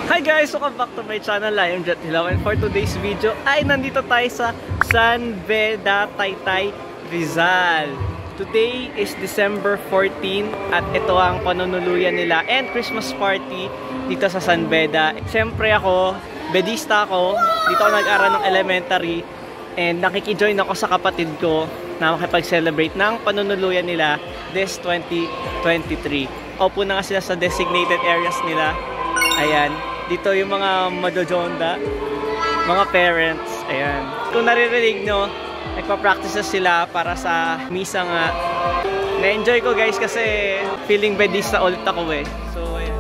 Hi guys! Welcome back to my channel, I am Jet Hilaw, and for today's video ay nandito tayo sa San Beda, Taytay, Rizal. Today is December 14 at ito ang panunuluyan nila and Christmas party dito sa San Beda. Siyempre ako, bedista ako, dito ako nag-aral ng elementary and nakikijoin ako sa kapatid ko na makipag-celebrate ng panunuluyan nila this 2023. Opo na nga sila sa designated areas nila. Ayan. Dito yung mga madojonda, mga parents, ayan. Kung naririnig nyo, nagpa-practice sila para sa misa nga. Na-enjoy ko guys kasi feeling bedista ulit ako eh. So, ayan.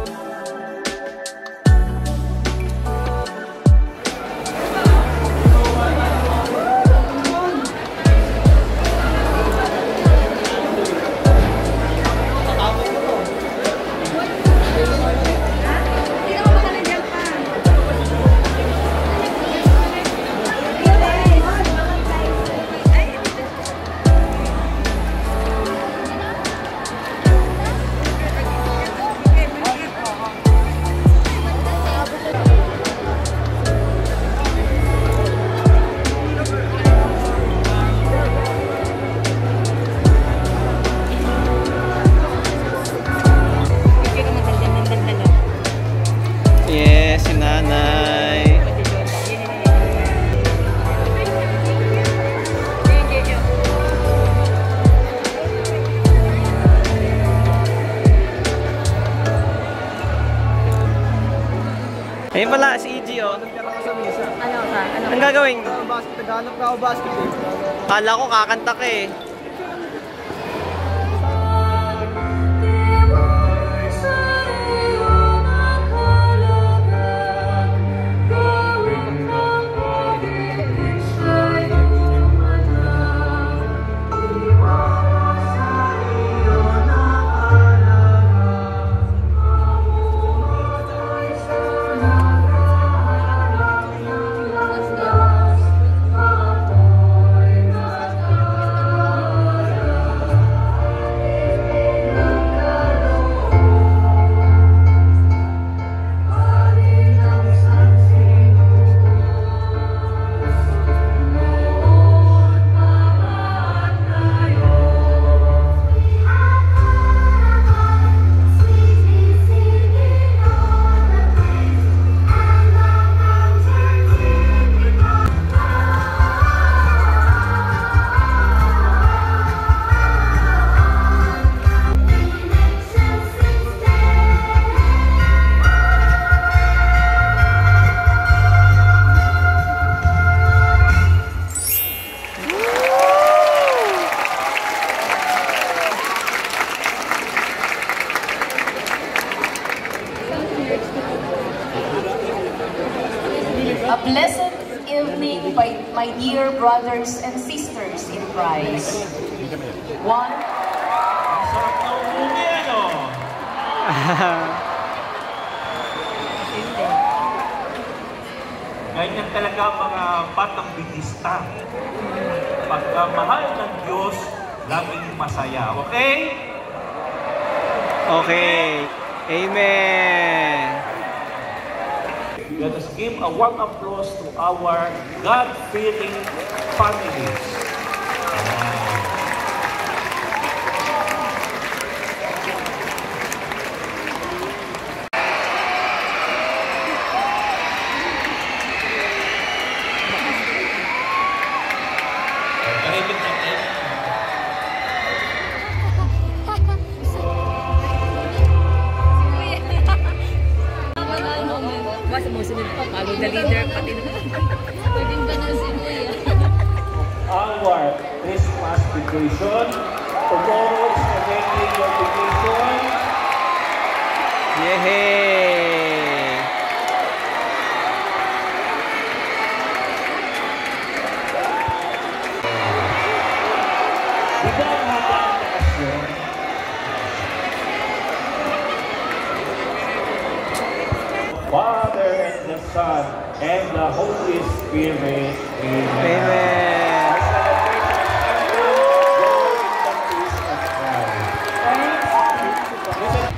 Ayun pala, si EG oh. Ano ka? Anong gagawin? Tagalog na ako basketball. Kala ko kakanta ka eh. A blessed evening, my dear brothers and sisters in Christ. One. Sarap na umuwi, ano? Ganyan talaga mga batang bidista. Pagka mahal ng Diyos, laging masaya. Okay? Okay. Amen. Let us give a warm applause to our God-fearing families. Our Christmas vacation. Tomorrow is already your vacation. Yehey! Bigyan natin ang okasyon. Father and the Son and the Holy Spirit. Amen. Amen. Listen.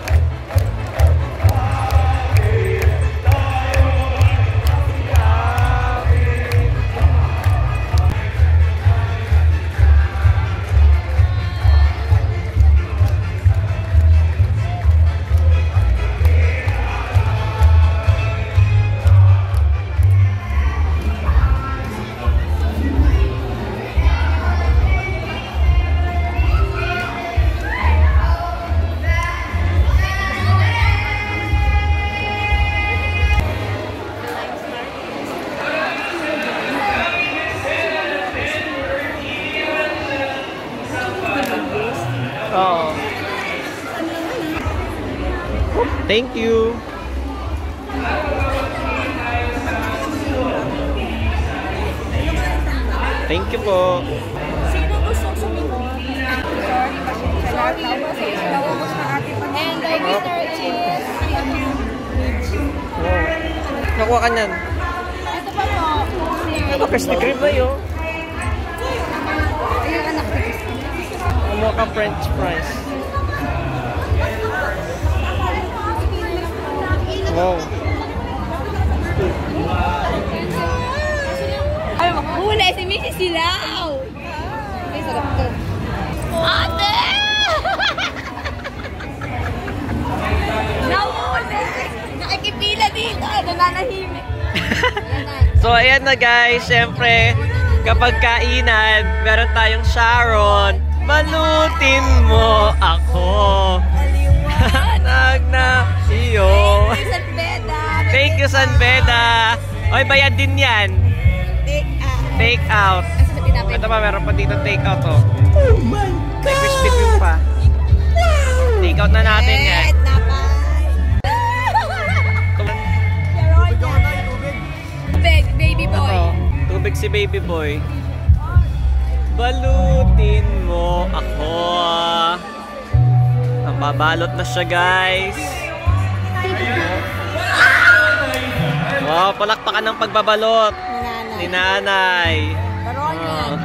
Thank you. Thank you po. Sino gusto sumunod? Sorry, naubos na ating pag- And the winner is... Nakuha ka niyan. Ito pa po. Ito, Krispy Kreme na yun. Ayun, anak ko. Kumuha ka French fries. Wow. Ay, huli si Mrs. Silaw. Ay, sarap to. Ate! Nahuli! Nakikipila dito. Nananahimik. So, ayan na guys. Siyempre, kapag kainan, meron tayong Sharon. Balutin mo ako. Nag na iyo. San Beda. Thank you, San Beda. Oy, bayad din yan. Take out. Ito pa, meron pa dito take out, oh. Oh my God! May Krispy Kreme pa. Take out na natin yan. Tubig, baby boy. Ito, tubig si baby boy. Balutin mo ako. Ang babalot na siya, guys. Wow, palakpakan ng pagbabalot ni nanay. Baron yan.